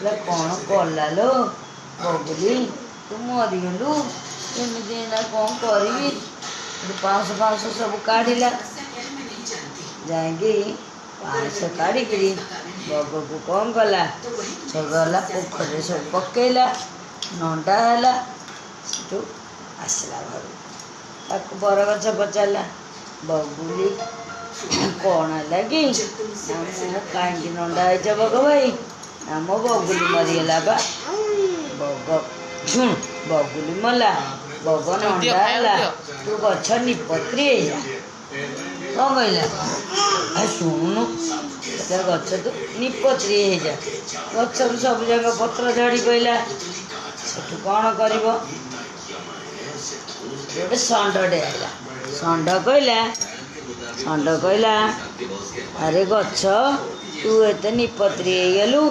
कौन कला लो बबुली तू मरीगलु एमती कौन करी पाँच पाँच सब काढ़ला जाकि 500 काढ़ी बग को कौन कला गला पोखर सब पकेला नंडा है से आसला घर ताक बरगछ पचारा बबुली कौन है कि कहीं नंडा है बग भाई ना मो बबुली मरीगला बा बग शुण बबुली मला बग नंडा है तू गछ निपत्री कौन कहला शुणु गछ तू निपत्री जा गच सब जगह पत्र झड़ी पड़ा से कौन कर गोटे षंडे आला षंड कहला अरे गछ तू एत निपत्री गलु